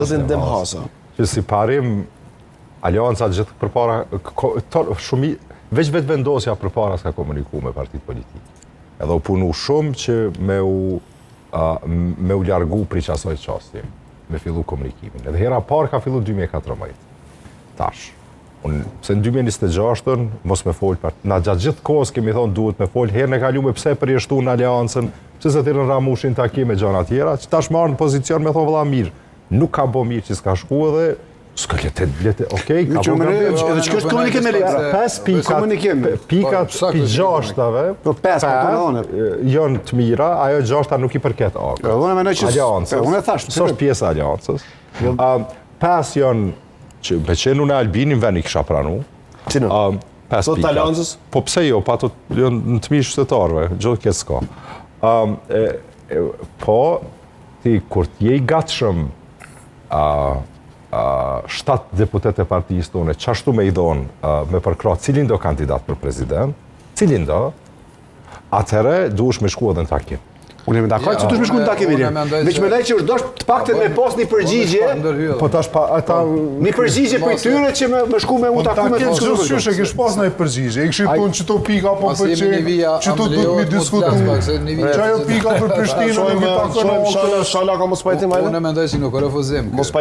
Zotrin Demhasa. Që si parim, alianca gjithë përpara, veç vetë vendosja përpara s'ka komuniku me partit politike. Edhe u punu shumë që me u largu pri qasoj qastje, me fillu komunikimin. Edhe hera parë ka fillu 2014. Tash. Se në 2026-ën, mos me folë, na gjatë gjithë kohës kemi thonë duhet me folë, herë në kalu me pse përjeshtu në aliancën, pse se të ramushin takim e gjana tjera, që tash marrë në pozicion me thonë vëlla mirë. Nuk ka bo mirë që s'ka shku edhe, s'ka lete, okej, ka bo mirë. Edhe që kështë komunikim e letra? 5 pikat pi 6-ave, 5 janë të mira, ajo 6-a nuk i përket aliancës. Unë e thashtë. Së është pjesë aliancës. 5 janë që me qenë unë Albinin vend i kisha pranu. Cino? 5 pikat. Aliancës? Po pse jo, pa të janë në të mishë shtetarve, gjithë këtë s'ka. Po, ti kur t'je i gatshëm 7 deputet e partijës tonë, qashtu me i donë me përkra cilin do kandidat për prezident, cilin do, atëhere duhesh me shku edhe në takim. Unë e me dakoj që duhesh me shku në takim, veç me lej që është dosh të pakten me pos një përgjigje, po tash pa ata një përgjigje për tyre që me shku me u taku me të shku. Qështë e kish pas në e përgjigje, i këshit tonë që to pika po përqe, që to du të mi diskutu, që ajo pika për Prishtinë, Shala ka mos pajtim ajde? Unë e mendoj si nuk, refuzim.